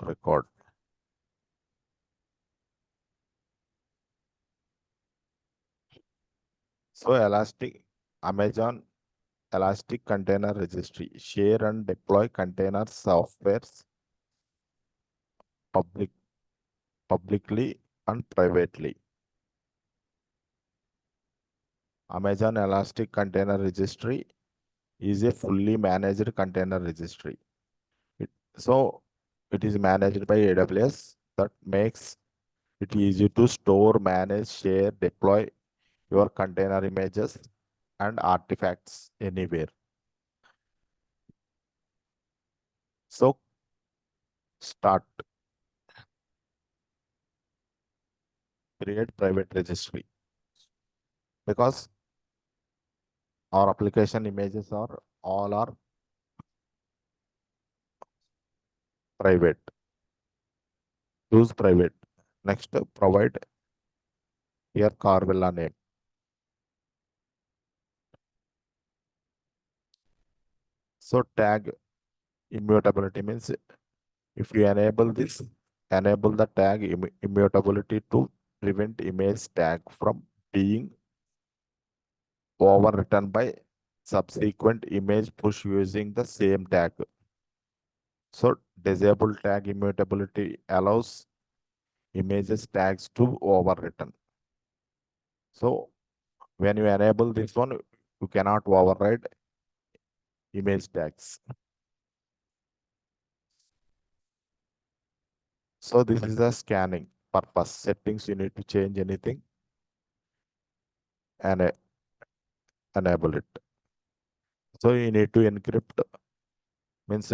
record. So Amazon Elastic Container Registry, share and deploy container softwares public, publicly and privately. Amazon Elastic Container Registry is a fully managed container registry. So it is managed by AWS. That makes it easy to store, manage, share, deploy your container images and artifacts anywhere. So start, create private registry, because our application images are all are private. Choose private. Next, provide your Carvilla name. So tag immutability means if you enable this, enable the tag immutability to prevent image tag from being overwritten by subsequent image push using the same tag. So disable tag immutability allows images tags to overwritten. So when you enable this one, you cannot override image tags. So this is the scanning purpose. Settings, you need to change anything and enable it. So you need to encrypt, means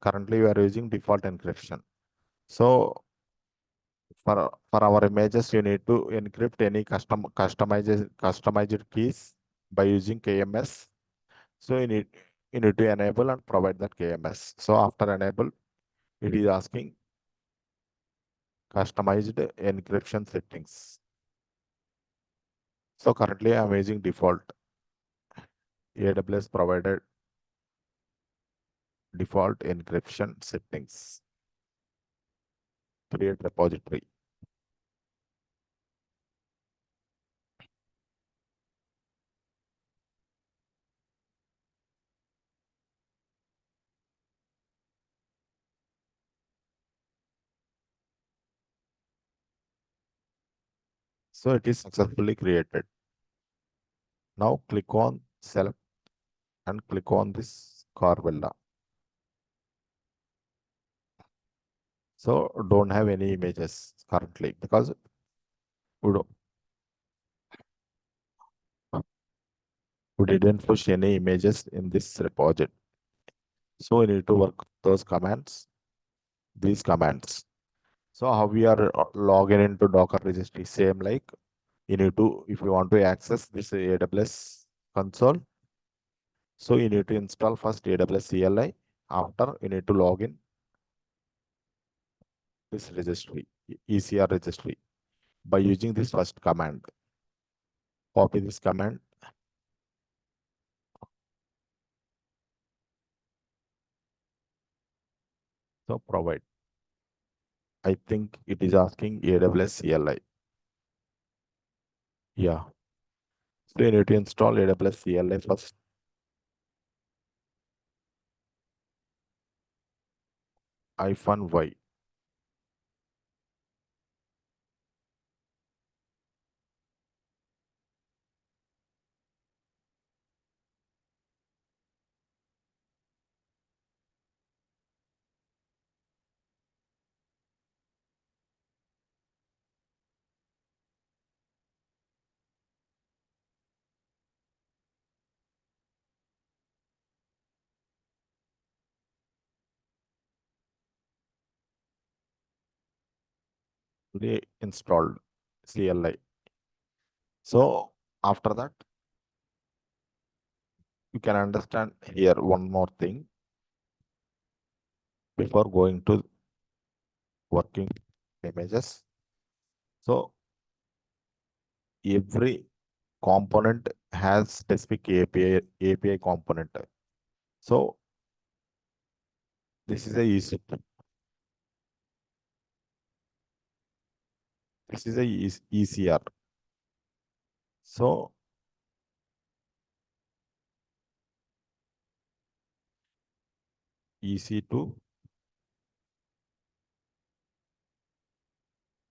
currently you are using default encryption. So for our images, you need to encrypt any customized keys by using KMS. So you need to enable and provide that KMS. So after enable, it is asking customized encryption settings. So currently I'm using default. AWS provided default encryption settings. Create repository. So it is successfully created. Now click on select and click on this Carvilla. So don't have any images currently because we, don't, we didn't push any images in this repository. So we need to work those commands, these commands. So how we are logging into Docker registry, same like you need to, if you want to access this AWS console, so you need to install first AWS CLI. After you need to log in this registry, ECR registry, by using this first command. Copy this command. So provide. I think it is asking AWS CLI. Yeah. So you need to install AWS CLI first. -y. Installed CLI. So after that, you can understand here one more thing before going to working images. So every component has specific API component. So This is a EC2. This is a ECR. So EC2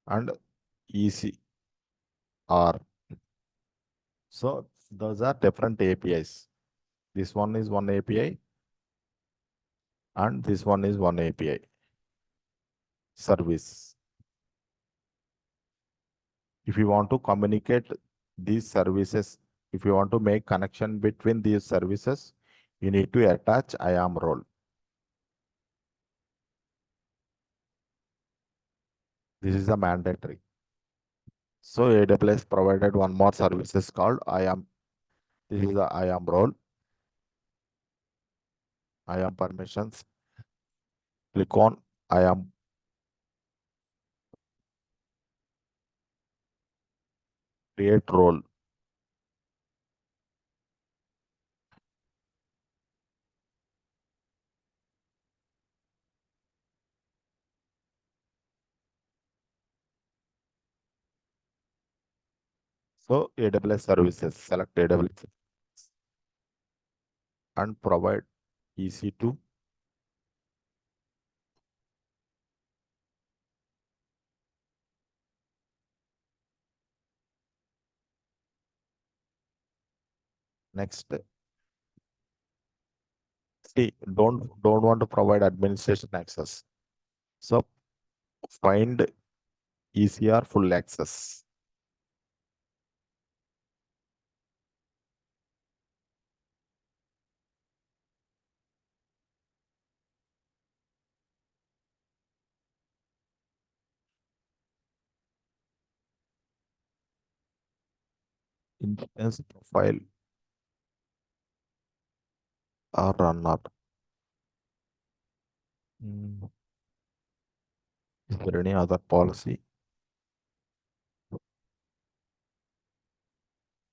and ECR. So those are different APIs. This one is one API and this one is one API service. If you want to communicate these services, if you want to make connection between these services, you need to attach IAM role. This is a mandatory. So AWS provided one more services called IAM. This is the IAM role, IAM permissions. Click on IAM create role. So AWS services, select AWS and provide EC2. Next, see, don't want to provide administration access. So find ECR full access. Instance profile or runner. Hmm, is there any other policy?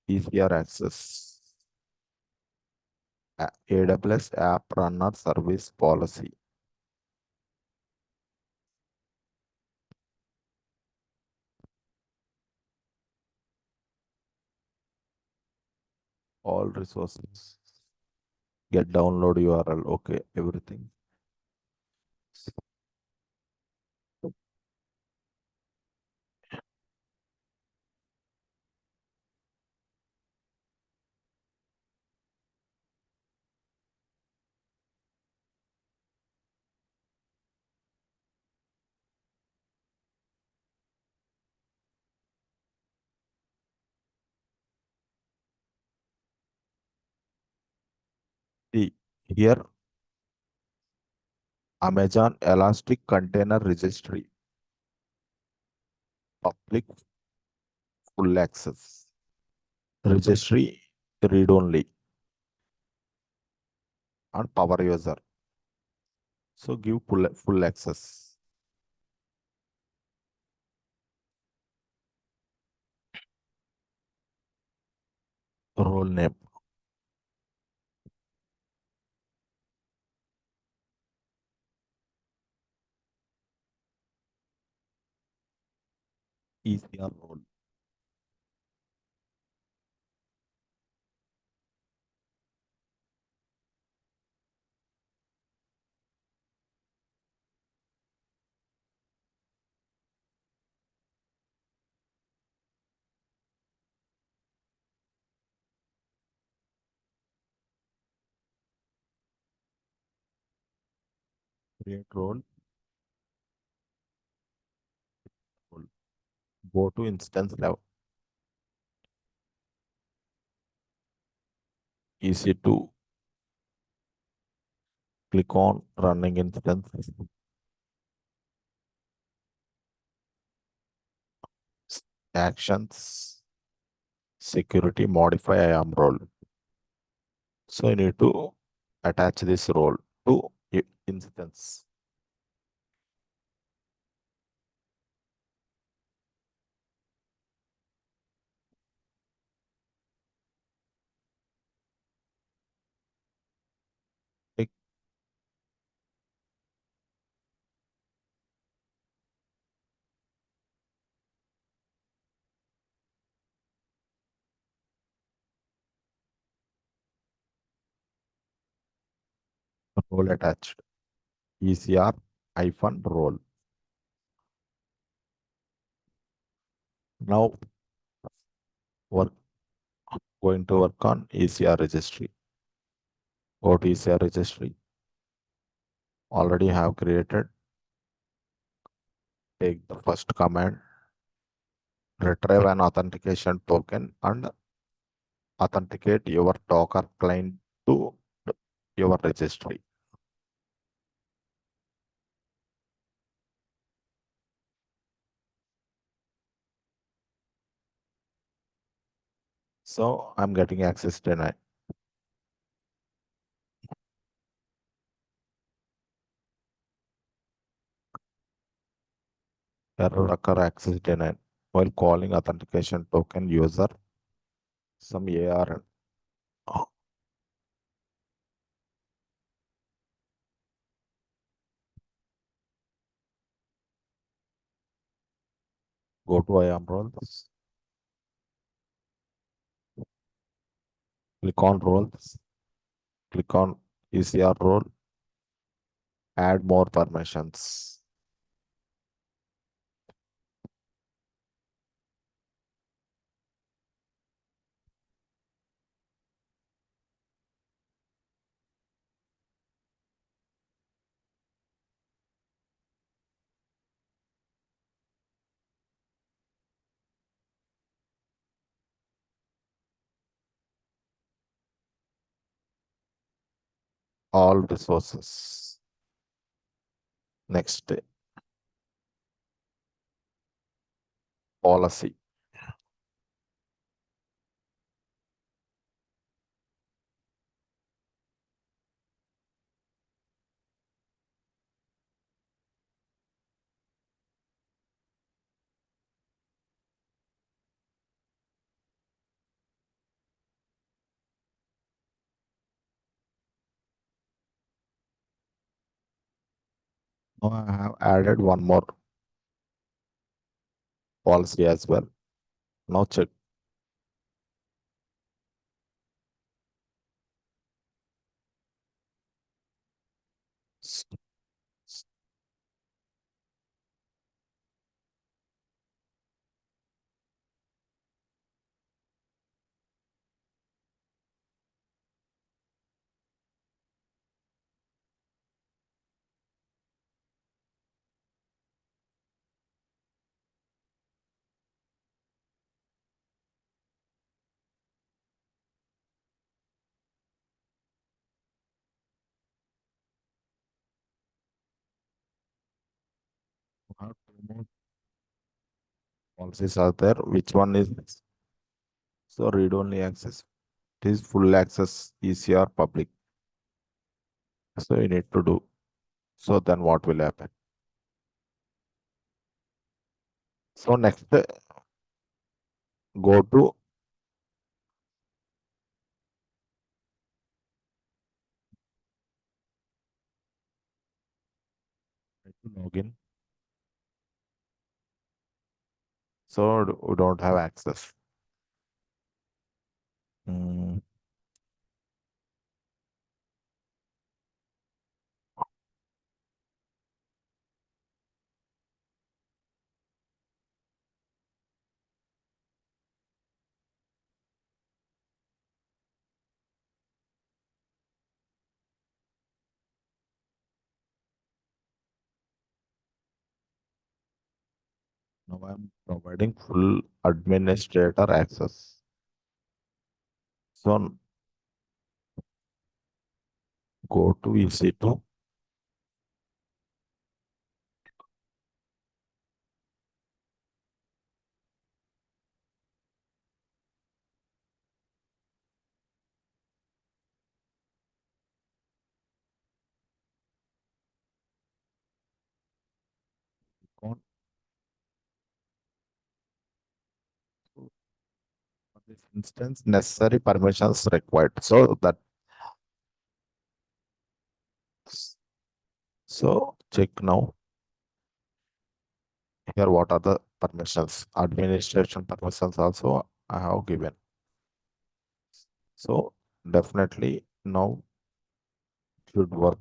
ECR access. AWS app runner service policy. All resources. Get download URL. Okay, everything. See, here Amazon Elastic Container Registry, public full access. Registry read only and power user. So give full access. Role name ECR role. Create role. Role. Go to instance level. EC2. Click on running instance. Actions. Security modify IAM role. So you need to attach this role to instance. Click role attached. ECR hyphen role. Now we're going to work on ECR registry. Go to ECR registry. Already have created. Take the first command, retrieve an authentication token and authenticate your Docker client to your registry. So I'm getting access denied. Error occur access denied while calling authentication token user some ARN. Go to IAM roles, click on roles, click on ECR role, add more permissions. All resources. Next, policy. Now I have added one more policy as well. Now check. Have two more policies are there. Which one is this? So read only access. It is full access ECR public. So you need to do. So then what will happen? So next go to login. So we don't have access. Mm, Now I'm providing full administrator access. So go to EC2. For this instance, necessary permissions required. So check now here what are the permissions. Administration permissions also I have given. So definitely now should work.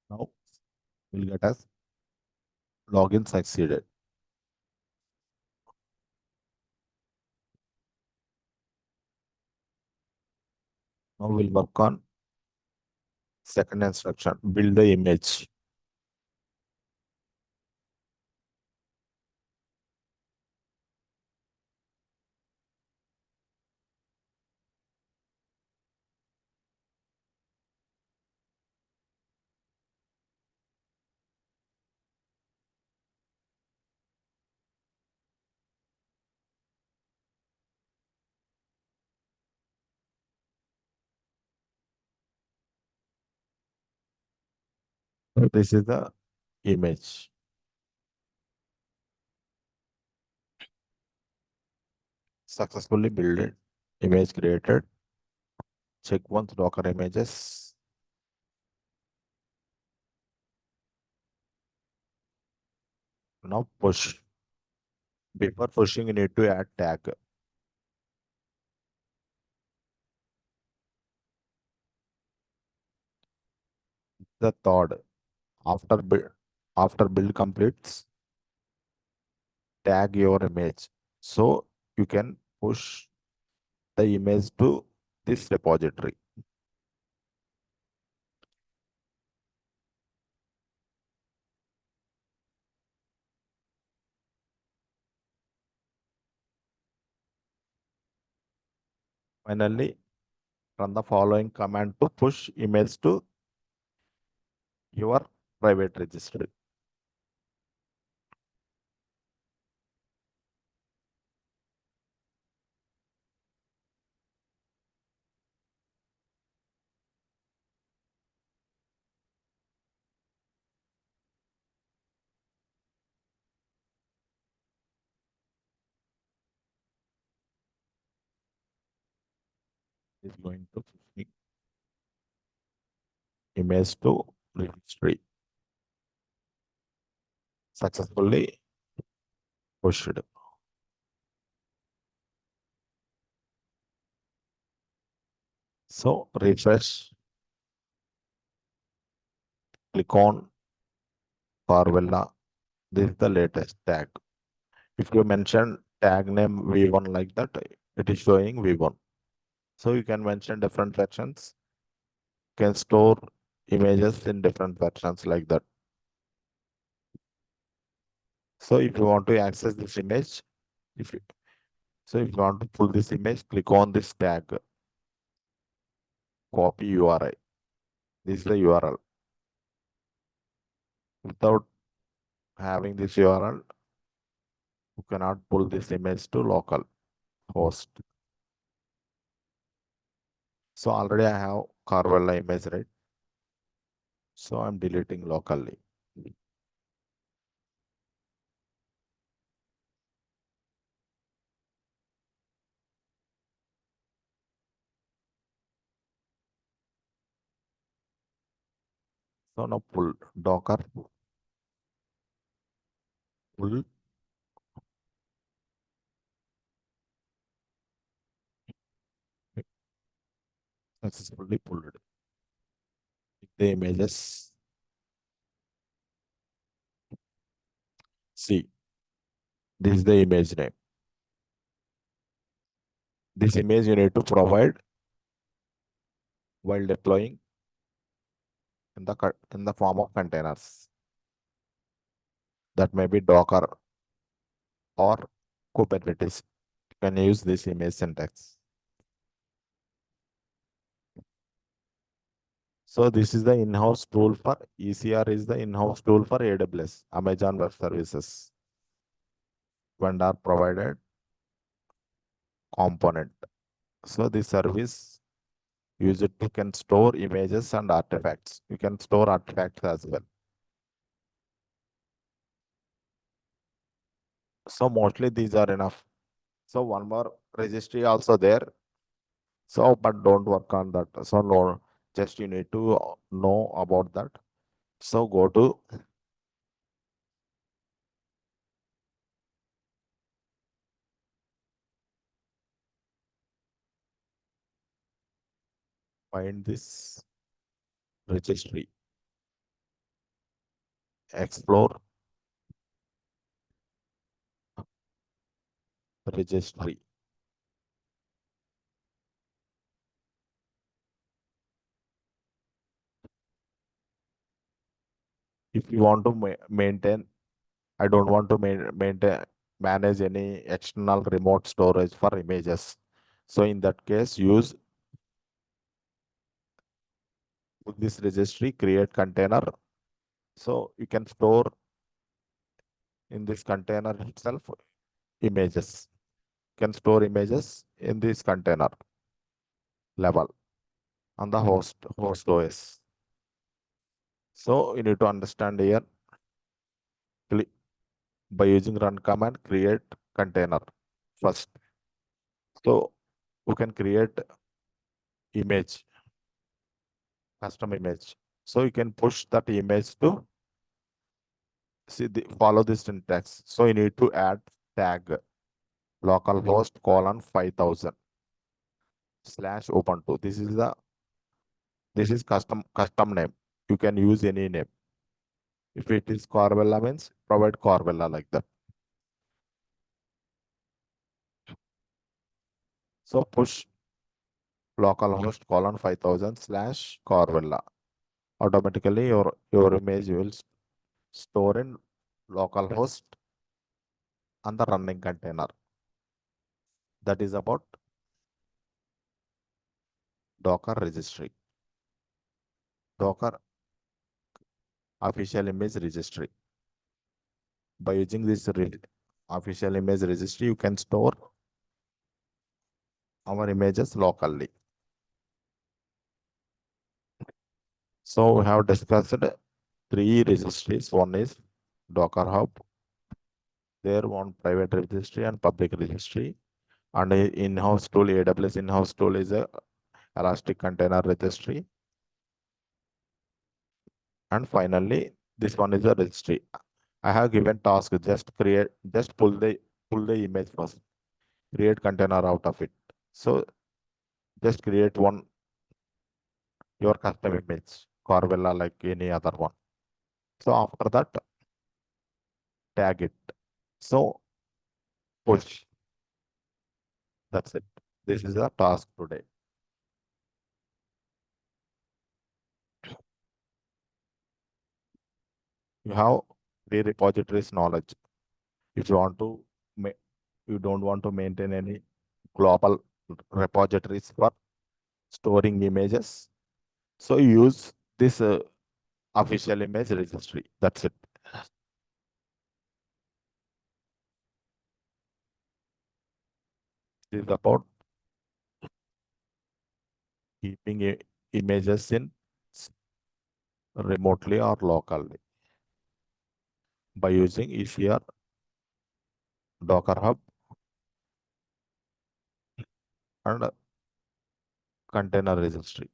Now we'll get us login succeeded. Now we'll work on second instruction, build the image. So this is the image. Successfully built, image created. Check once Docker images. Now push. Before pushing, you need to add tag. The third, after build completes, tag your image. So you can push the image to this repository. Finally, run the following command to push image to your private registry. Is going to push image to registry. Successfully pushed. So refresh, click on Carvella. This is the latest tag. If you mention tag name V1 like that, it is showing V1. So you can mention different sections. You can store images in different sections like that. So if you want to access this image, if you, if you want to pull this image, click on this tag, copy URI. This is the URL. Without having this URL, you cannot pull this image to local host. So already I have Carvella image, right? So I'm deleting locally. So now pull Docker, pull successfully pulled the images. See, this is the image name. This image you need to provide while deploying in the form of containers. That may be Docker or Kubernetes. You can use this image syntax. So this is the in-house tool for ECR is the in-house tool for AWS, Amazon Web Services, vendor provided component. So this service use it to can store images and artifacts. You can store artifacts as well. So mostly these are enough. So one more registry also there. So, but don't work on that. So no, just you need to know about that. So go to find this registry, explore registry. If you want to maintain, I don't want to maintain manage any external remote storage for images. So in that case, use this registry, create container. So you can store in this container itself images. You can store images in this container level on the host OS. So you need to understand here by using run command, create container first. So you can create image, custom image. So you can push that image to follow this syntax. So you need to add tag localhost colon 5000 slash Ubuntu. This is custom name. You can use any name. If it is Corvella means provide Corvella like that. So push localhost colon 5000 slash Corvella. Automatically your image will store in localhost and the running container. That is about Docker registry. Docker official image registry. By using this official image registry, you can store our images locally. So we have discussed three registries. One is Docker Hub. There one private registry and public registry. And in-house tool, AWS in-house tool is a Elastic Container Registry. And finally, this one is a registry. I have given task, just pull the image first, create container out of it. So just create your custom image, Corvella like any other one. So after that, tag it. So push. That's it. This is a task today. You have the repositories knowledge. If you want to, you don't want to maintain any global repositories for storing images. So use this official image registry. That's it. This is about keeping images in remotely or locally by using ECR, Docker Hub, and container registry.